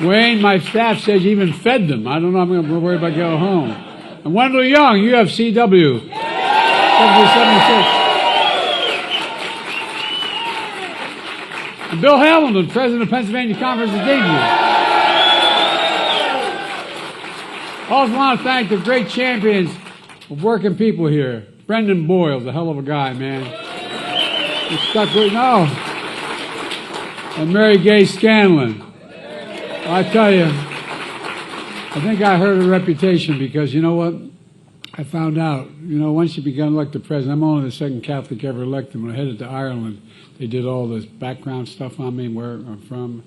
Wayne, my staff says you even fed them. I don't know. I'm going to worry about going home. And Wendell Young, UFCW. 76. And Bill Hamilton, President of Pennsylvania Conference of Dignity. Also want to thank the great champions of working people here. Brendan Boyle's a hell of a guy, man. He stuck with and Mary Gay Scanlon. I tell you, I think I hurt her reputation because you know what? I found out, once you become elected president, I'm only the second Catholic ever elected. When I headed to Ireland, they did all this background stuff on me, where I'm from.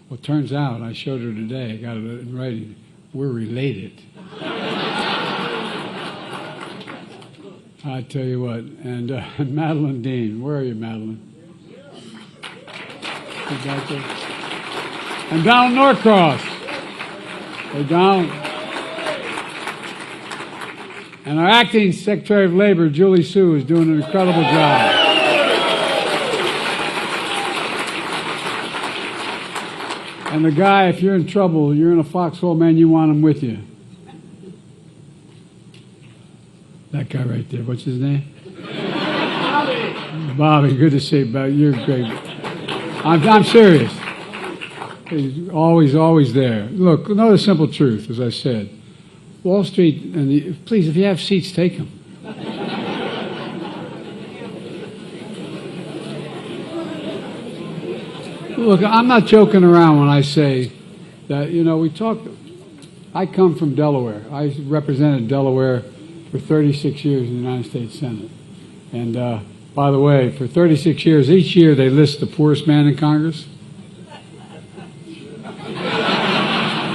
Well, it turns out, I showed her today, I got it in writing, we're related. I tell you what, and Madeline Dean, where are you, Madeline? And Donald Norcross. Hey, Donald. And our acting Secretary of Labor, Julie Sue, is doing an incredible job. And the guy, if you're in trouble, you're in a foxhole, man, you want him with you. That guy right there, what's his name? Bobby, good to see you, Bobby. You're great. I'm serious. He's always there. Look, know the simple truth, as I said. Wall Street, and please, if you have seats, take them. Look, I'm not joking around when I say that, we talk. I come from Delaware. I represented Delaware for 36 years in the United States Senate. And by the way, for 36 years, each year they list the poorest man in Congress.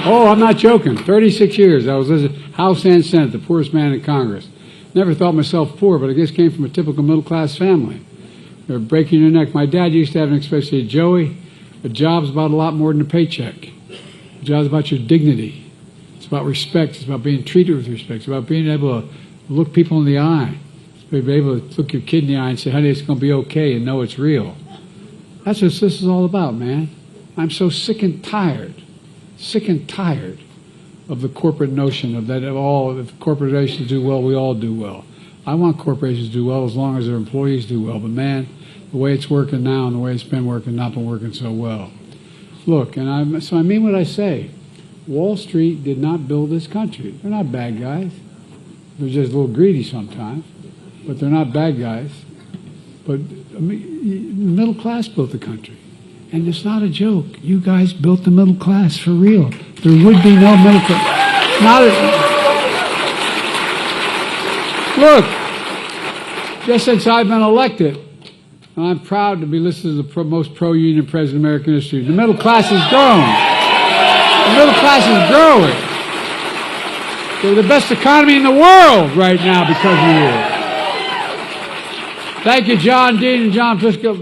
Oh, I'm not joking. 36 years. I was House and Senate, the poorest man in Congress. Never thought myself poor, but I guess came from a typical middle-class family. They were breaking your neck. My dad used to have an expression, say, Joey, a job's about a lot more than a paycheck. A job's about your dignity. It's about respect. It's about being treated with respect. It's about being able to look people in the eye. Be able to look your kid in the eye and say, honey, it's going to be okay, and know it's real. That's what this is all about, man. I'm so sick and tired of the corporate notion of that if corporations do well, we all do well. I want corporations to do well as long as their employees do well. But man, the way it's working now and the way it's been working, not been working so well. Look, so I mean what I say. Wall Street did not build this country. They're not bad guys. They're just a little greedy sometimes, but they're not bad guys. But the middle class built the country. And it's not a joke. You guys built the middle class for real. There would be no middle class. Look, just since I've been elected, I'm proud to be listed as the most pro-union president in American history. The middle class has grown. The middle class is growing. They're the best economy in the world right now because of you. Thank you, John Dean and John Frisco,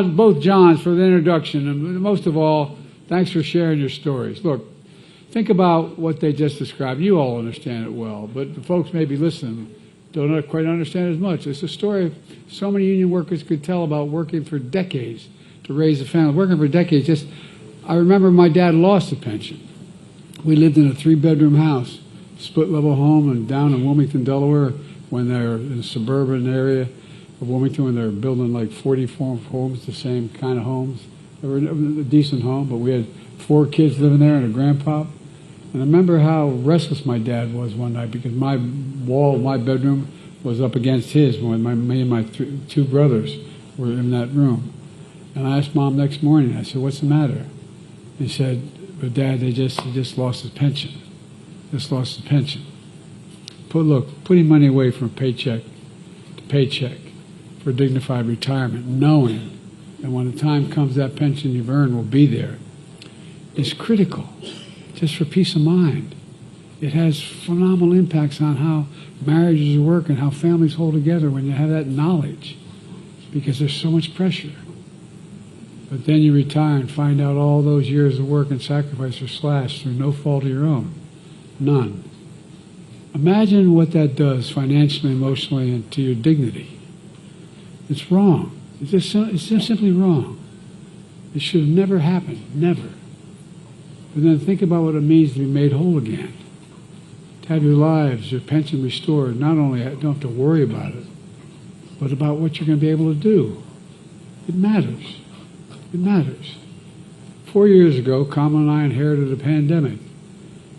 both Johns, for the introduction. And most of all, thanks for sharing your stories. Look, think about what they just described. You all understand it well, but the folks maybe listening don't quite understand as much. It's a story so many union workers could tell about working for decades to raise a family. Working for decades. I remember my dad lost a pension. We lived in a 3-bedroom house, split-level home, and down in Wilmington, Delaware, when they're in a suburban area of Wilmington, when they're building like 44 homes, the same kind of homes. They were a decent home, but we had 4 kids living there and a grandpa. And I remember how restless my dad was one night because my wall of my bedroom was up against his when me and my 2 brothers were in that room. And I asked Mom next morning, I said, what's the matter? He said, but Dad, he just lost his pension. Just lost his pension. Putting money away from paycheck to paycheck for a dignified retirement, knowing that when the time comes that pension you've earned will be there, is critical, just for peace of mind. It has phenomenal impacts on how marriages work and how families hold together when you have that knowledge, because there's so much pressure. But then you retire and find out all those years of work and sacrifice are slashed through no fault of your own. None. Imagine what that does financially, emotionally, and to your dignity. It's wrong. It's just simply wrong. It should have never happened. Never. But then think about what it means to be made whole again. To have your lives, your pension restored. Not only don't have to worry about it, but about what you're going to be able to do. It matters. It matters. 4 years ago, Kamala and I inherited a pandemic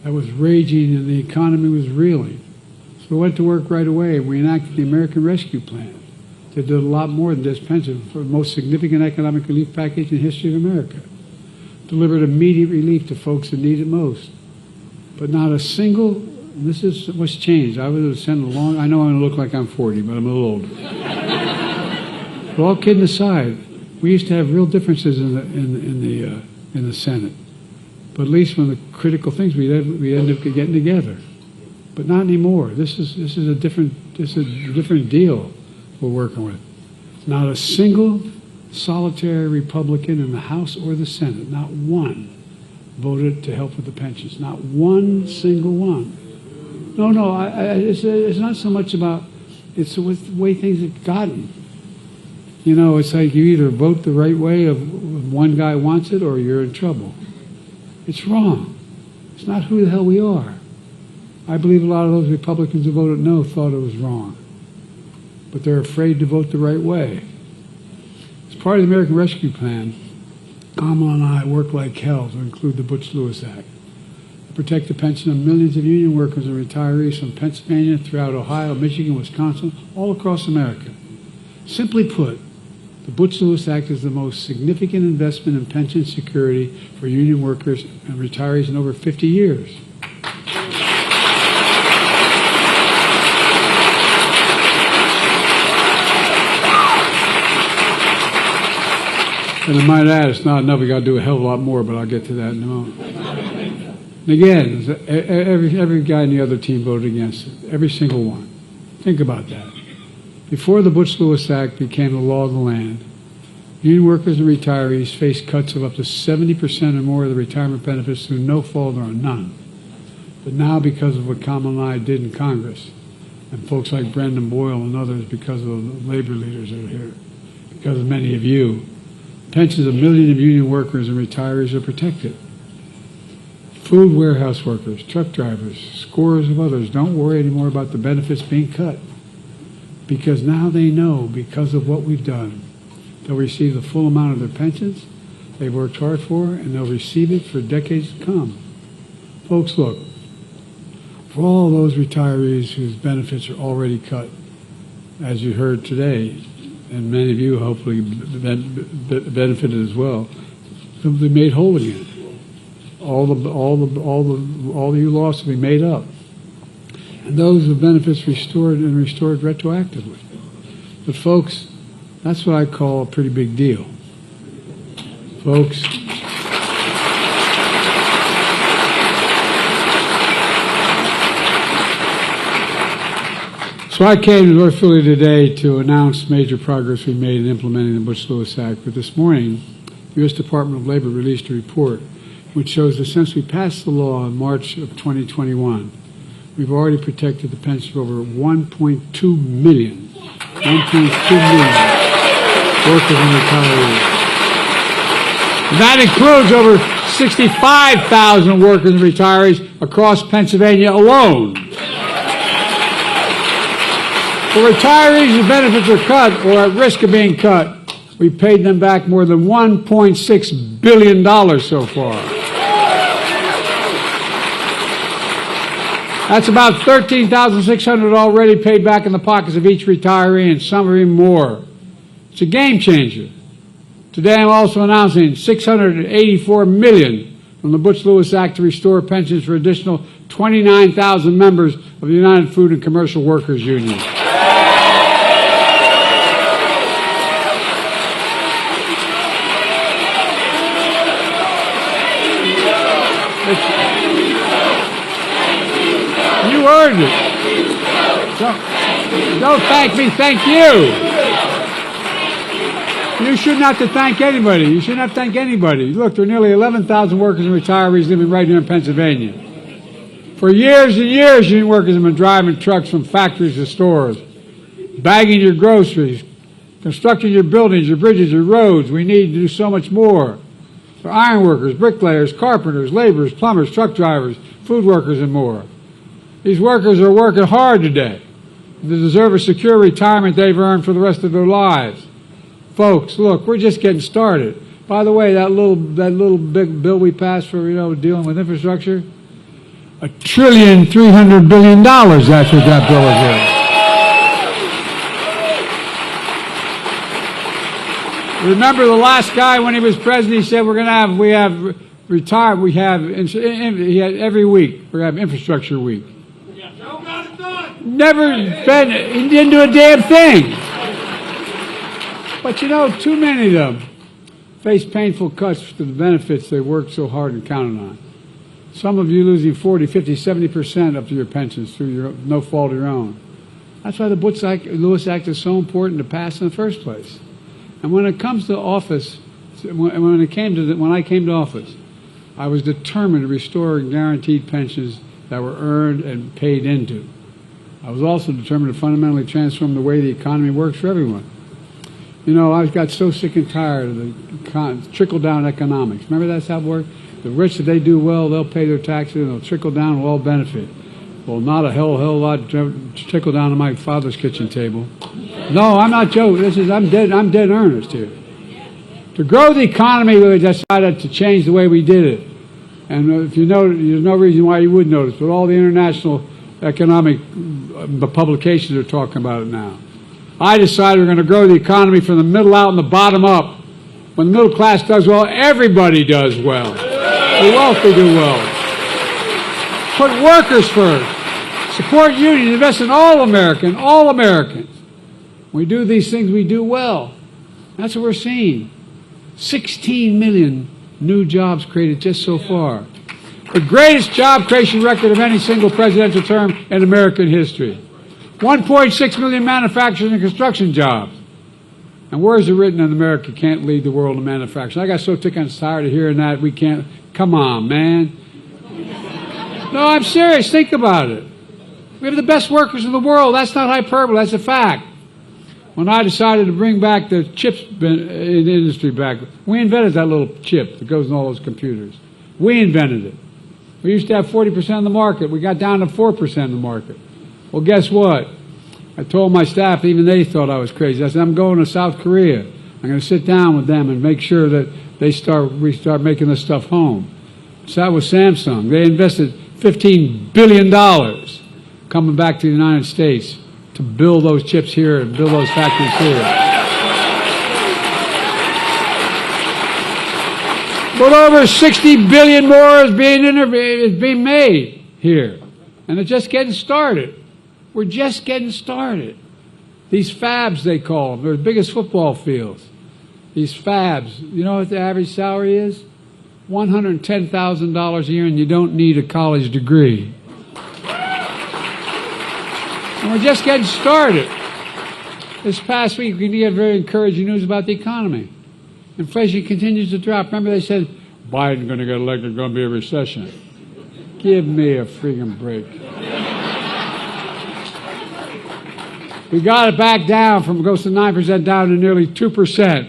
that was raging and the economy was reeling. So we went to work right away and we enacted the American Rescue Plan. They did a lot more than just pension, for the most significant economic relief package in the history of America. Delivered immediate relief to folks that need it most. But not a single, and this is what's changed. I was in the Senate long, I know I look like I'm 40, but I'm a little older. But all kidding aside, we used to have real differences in the Senate. But at least when the critical things, we end up getting together. But not anymore. This is a different deal we're working with. Not a single solitary Republican in the House or the Senate, not one, voted to help with the pensions. Not one single one. No, it's not so much about, it's the way things have gotten. You know, it's like you either vote the right way of one guy wants it or you're in trouble. It's wrong. It's not who the hell we are. I believe a lot of those Republicans who voted no thought it was wrong. But they're afraid to vote the right way. As part of the American Rescue Plan, Kamala and I worked like hell to include the Butch Lewis Act to protect the pension of millions of union workers and retirees from Pennsylvania throughout Ohio, Michigan, Wisconsin, all across America. Simply put, the Butch Lewis Act is the most significant investment in pension security for union workers and retirees in over 50 years. And I might add, it's not enough. We got to do a hell of a lot more, but I'll get to that in a moment. And again, every guy in the other team voted against it. Every single one. Think about that. Before the Butch Lewis Act became the law of the land, union workers and retirees faced cuts of up to 70% or more of the retirement benefits through no fault or none. But now, because of what Kamala and I did in Congress, and folks like Brendan Boyle and others, because of the labor leaders that are here, because of many of you, pensions of millions of union workers and retirees are protected. Food warehouse workers, truck drivers, scores of others don't worry anymore about the benefits being cut, because now they know, because of what we've done, they'll receive the full amount of their pensions they've worked hard for, and they'll receive it for decades to come. Folks, look, for all those retirees whose benefits are already cut, as you heard today, and many of you hopefully benefited as well, they'll be made whole again. All you lost will be made up. And those with benefits restored retroactively. But folks, that's what I call a pretty big deal. Folks, so I came to North Philly today to announce major progress we made in implementing the Butch Lewis Act. But this morning, the U.S. Department of Labor released a report which shows that since we passed the law in March of 2021, we've already protected the pension of over 1.2 million workers and retirees. And that includes over 65,000 workers and retirees across Pennsylvania alone. For retirees whose benefits are cut or at risk of being cut, we paid them back more than $1.6 billion so far. That's about $13,600 already paid back in the pockets of each retiree, and some are even more. It's a game changer. Today I'm also announcing $684 million from the Butch Lewis Act to restore pensions for additional 29,000 members of the United Food and Commercial Workers Union. You earned it. Don't thank me, thank you. You shouldn't have to thank anybody. You shouldn't have to thank anybody. Look, there are nearly 11,000 workers and retirees living right here in Pennsylvania. For years and years, union workers have been driving trucks from factories to stores, bagging your groceries, constructing your buildings, your bridges, your roads. We need to do so much more. for iron workers, bricklayers, carpenters, laborers, plumbers, truck drivers, food workers, and more. These workers are working hard today. They deserve a secure retirement they've earned for the rest of their lives. Folks, look, we're just getting started. By the way, that little big bill we passed for, dealing with infrastructure, $1.3 trillion, that's what that bill is worth. Remember the last guy when he was president, he said he had every week, we're going to have infrastructure week. Never been, he didn't do a damn thing. But too many of them face painful cuts to the benefits they worked so hard and counted on. Some of you losing 40, 50, 70% of your pensions through no fault of your own. That's why the Butch Lewis Act is so important to pass in the first place. And when it comes to office, when I came to office, I was determined to restore guaranteed pensions that were earned and paid into. I was also determined to fundamentally transform the way the economy works for everyone. I got so sick and tired of the trickle-down economics. Remember that's how it worked? The rich, if they do well, they'll pay their taxes and they'll trickle down and we'll all benefit. Well, not a hell lot trickle down to my father's kitchen table. No, I'm not joking. I'm dead earnest here. To grow the economy, we decided to change the way we did it. And if you notice, there's no reason why you would notice, but all the international economic publications are talking about it now. I decided we're going to grow the economy from the middle out and the bottom up. When the middle class does well, everybody does well. The wealthy do well. Put workers first. Support unions. Invest in all Americans. When we do these things, we do well. That's what we're seeing. 16 million new jobs created just so far. The greatest job creation record of any single presidential term in American history. 1.6 million manufacturing and construction jobs. And where is it written in America can't lead the world in manufacturing? I got so tired of hearing that we can't. Come on, man. No, I'm serious. Think about it. We have the best workers in the world. That's not hyperbole. That's a fact. When I decided to bring back the chips industry back, we invented that little chip that goes in all those computers. We invented it. We used to have 40% of the market. We got down to 4% of the market. Well, guess what? I told my staff, even they thought I was crazy. I said, I'm going to South Korea. I'm going to sit down with them and make sure that we start making this stuff home. So that was Samsung. They invested $15 billion coming back to the United States to build those chips here and build those factories here. But over 60 billion more is being made here. And it's just getting started. We're just getting started. These fabs, they call them, they're the biggest football fields. These fabs, you know what the average salary is? $110,000 a year, and you don't need a college degree. And we're just getting started. This past week, we get very encouraging news about the economy. Inflation continues to drop. Remember they said, Biden's going to get elected, there's going to be a recession. Give me a freaking break. We got it back down from goes to 9% down to nearly 2%,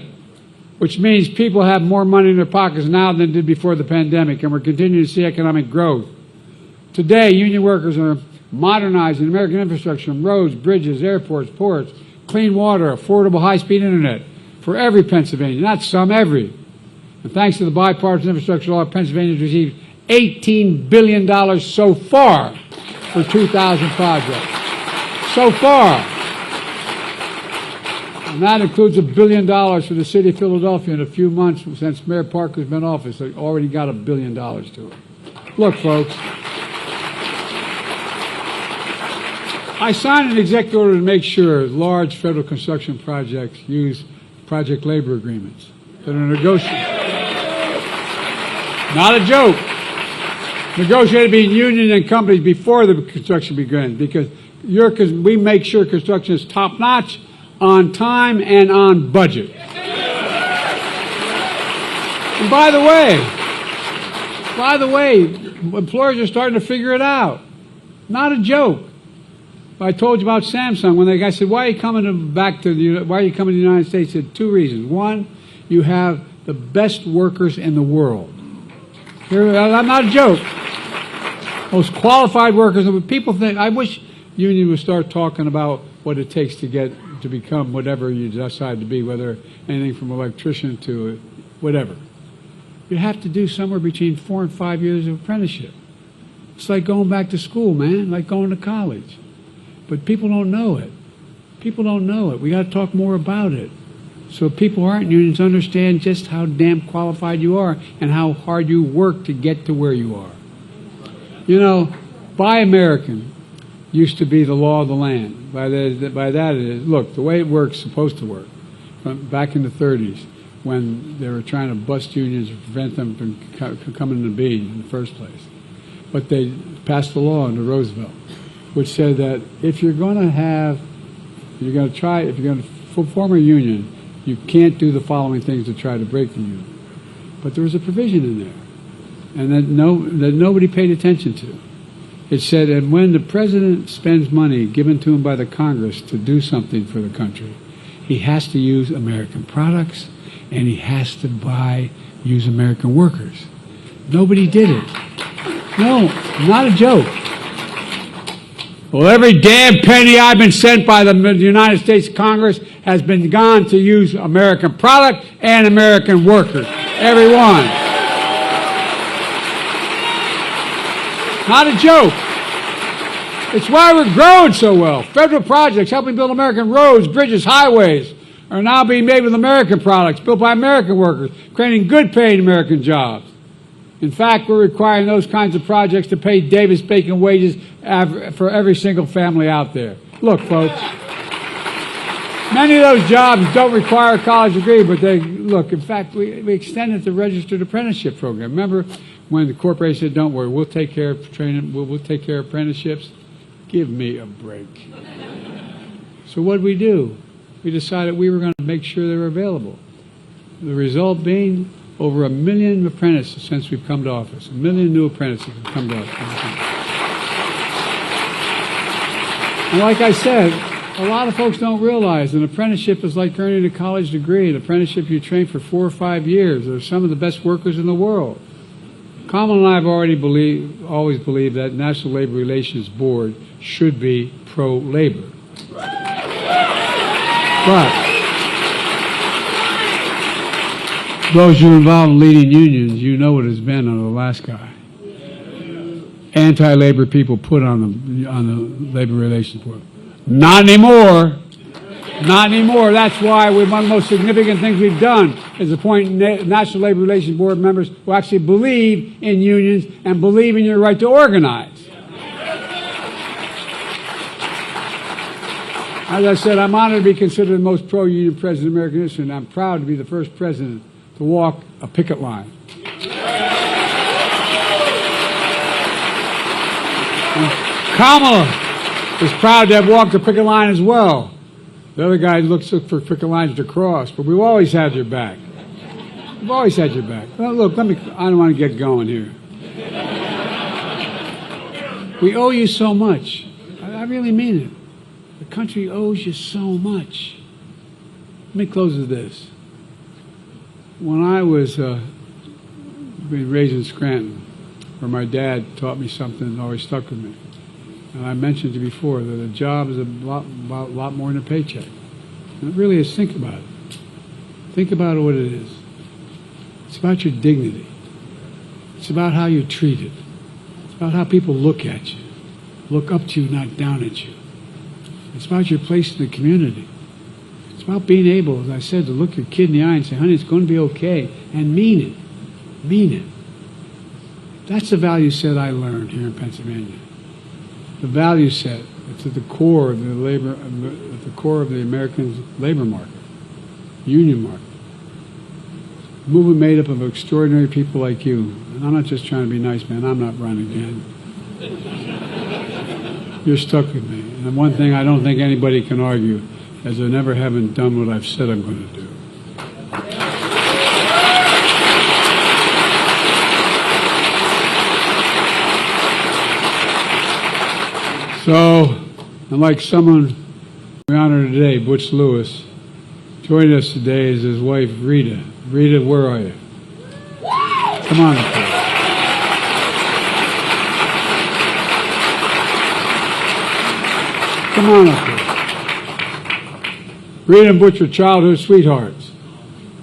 which means people have more money in their pockets now than did before the pandemic, and we're continuing to see economic growth. Today, union workers are modernizing American infrastructure from roads, bridges, airports, ports, clean water, affordable high-speed internet for every Pennsylvanian, not some, every. And thanks to the bipartisan infrastructure law, Pennsylvania has received $18 billion so far for 2,000 projects. So far. And that includes $1 billion for the city of Philadelphia in a few months since Mayor Parker's been in office. They already got $1 billion to it. Look, folks, I signed an executive order to make sure large federal construction projects use project labor agreements that are negotiated. Not a joke. Negotiated between unions and companies before the construction begins, because we make sure construction is top-notch, on time, and on budget. And by the way, employers are starting to figure it out. Not a joke. I told you about Samsung. When the guy said, why are you coming to the United States? He said two reasons. One, you have the best workers in the world. I'm not a joke. Most qualified workers. People think, I wish union would start talking about what it takes to become whatever you decide to be, whether anything from electrician to whatever. You have to do somewhere between 4 and 5 years of apprenticeship. It's like going back to school, man, like going to college. But people don't know it. People don't know it. We got to talk more about it. So people who aren't in unions understand just how damn qualified you are and how hard you work to get to where you are. You know, Buy American used to be the law of the land. By that it is, look, the way it works is supposed to work. Back in the 30s, when they were trying to bust unions and prevent them from coming to be in the first place. But they passed a law under Roosevelt, which said that if you're going to form a union, you can't do the following things to try to break the union. But there was a provision in there, and that nobody paid attention to. It said, and when the president spends money given to him by the Congress to do something for the country, he has to use American products, and he has to use American workers. Nobody did it. No, not a joke. Well, every damn penny I've been sent by the United States Congress has been gone to use American product and American workers. Every one. Not a joke. It's why we're growing so well. Federal projects helping build American roads, bridges, highways are now being made with American products, built by American workers, creating good paying American jobs. In fact, we're requiring those kinds of projects to pay Davis-Bacon wages for every single family out there. Look, folks, many of those jobs don't require a college degree, but in fact, we extended the registered apprenticeship program. Remember when the corporation said, don't worry, we'll take care of training, we'll take care of apprenticeships? Give me a break. So what did we do? We decided we were going to make sure they were available. The result being over 1 million apprentices since we've come to office. 1 million new apprentices have come to office. And like I said, a lot of folks don't realize an apprenticeship is like earning a college degree. An apprenticeship, you train for 4 or 5 years. They're some of the best workers in the world. Kamal and I have always believed that National Labor Relations Board should be pro-labor. But those who are involved in leading unions, you know what it's been under the last guy. Anti-labor people put on the Labor Relations Board. Not anymore. Not anymore. That's why one of the most significant things we've done is appoint National Labor Relations Board members who actually believe in unions and believe in your right to organize. As I said, I'm honored to be considered the most pro-union president in American history, and I'm proud to be the first president to walk a picket line. And Kamala is proud to have walked a picket line as well. The other guy looks for picket lines to cross, but we've always had your back. We've always had your back. Well, look, I don't want to get going here. We owe you so much. I really mean it. The country owes you so much. Let me close with this. When I was being raised in Scranton, where my dad taught me something that always stuck with me, and I mentioned to you before that a job is a lot more than a paycheck. And it really is. Think about it. Think about what it is. It's about your dignity. It's about how you're treated. It's about how people look at you, look up to you, not down at you. It's about your place in the community. It's about being able, as I said, to look your kid in the eye and say, honey, it's going to be okay, and mean it. Mean it. That's the value set I learned here in Pennsylvania. The value set that's at the core of the American labor market, union market. A movement made up of extraordinary people like you. And I'm not just trying to be nice, man. I'm not running again. You're stuck with me. And the one thing I don't think anybody can argue is I never haven't done what I've said I'm going to do. So, and like someone we honor today, Butch Lewis, Joining us today is his wife, Rita. Rita, where are you? Come on up here. Come on up here. Rita and Butch are childhood sweethearts.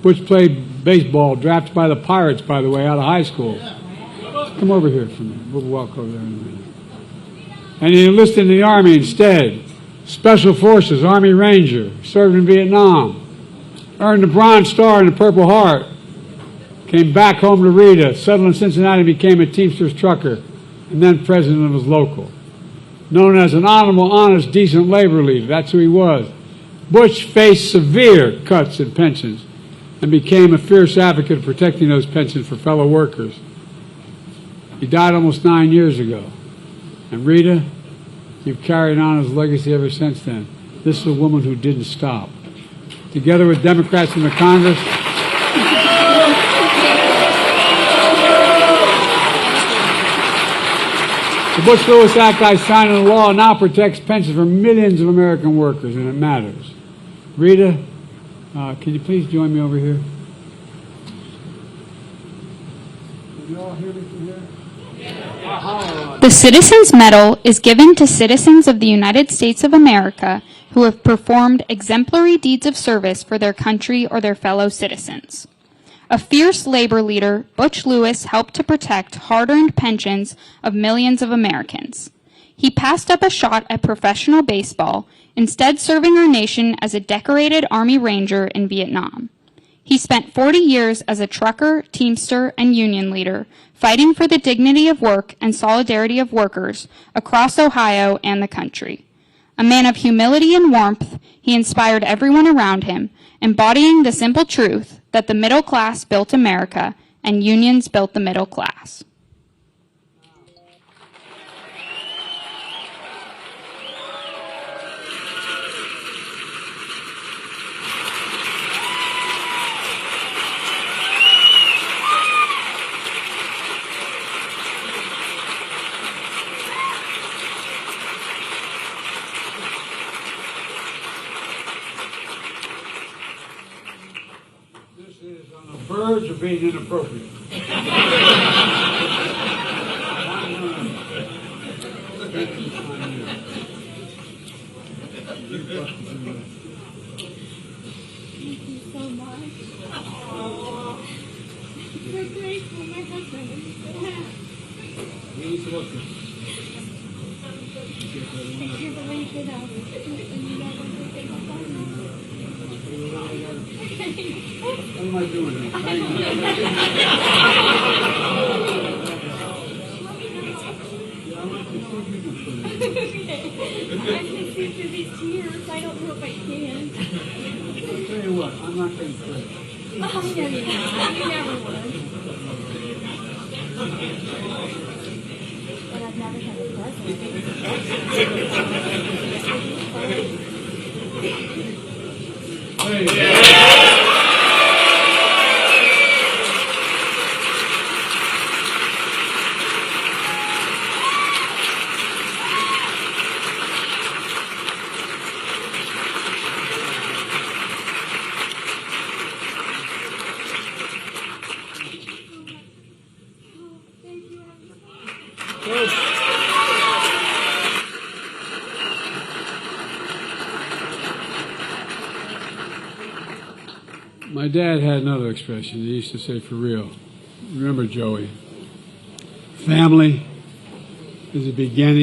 Butch played baseball, drafted by the Pirates, by the way, out of high school. Come over here for me. We'll walk over there in a minute. And he enlisted in the Army instead. Special Forces, Army Ranger, served in Vietnam. Earned the Bronze Star and the Purple Heart. Came back home to Rita, settled in Cincinnati, became a Teamsters trucker, and then president of his local. Known as an honorable, honest, decent labor leader, that's who he was. Butch faced severe cuts in pensions and became a fierce advocate of protecting those pensions for fellow workers. He died almost 9 years ago. And Rita, you've carried on his legacy ever since then. This is a woman who didn't stop. Together with Democrats in the Congress, the Butch Lewis Act I signed into law now protects pensions for millions of American workers, and it matters. Rita, can you please join me over here? Can you all hear me from here? The Citizens Medal is given to citizens of the United States of America who have performed exemplary deeds of service for their country or their fellow citizens. A fierce labor leader, Butch Lewis helped to protect hard-earned pensions of millions of Americans. He passed up a shot at professional baseball, instead serving our nation as a decorated Army Ranger in Vietnam. He spent 40 years as a trucker, teamster, and union leader, fighting for the dignity of work and solidarity of workers across Ohio and the country. A man of humility and warmth, he inspired everyone around him, embodying the simple truth that the middle class built America and unions built the middle class. This is on the verge of being inappropriate. Thank you so much. So grateful my husband is still happy. I can't believe it. And you guys are taking my phone. What am I doing here? I can see through these tears. I don't know if I can. I'll tell you what, I'm not going to pray. Oh, no, you're not. You never would. But I've never had a present. Hey. My dad had another expression. He used to say, for real. Remember, Joey, family is the beginning.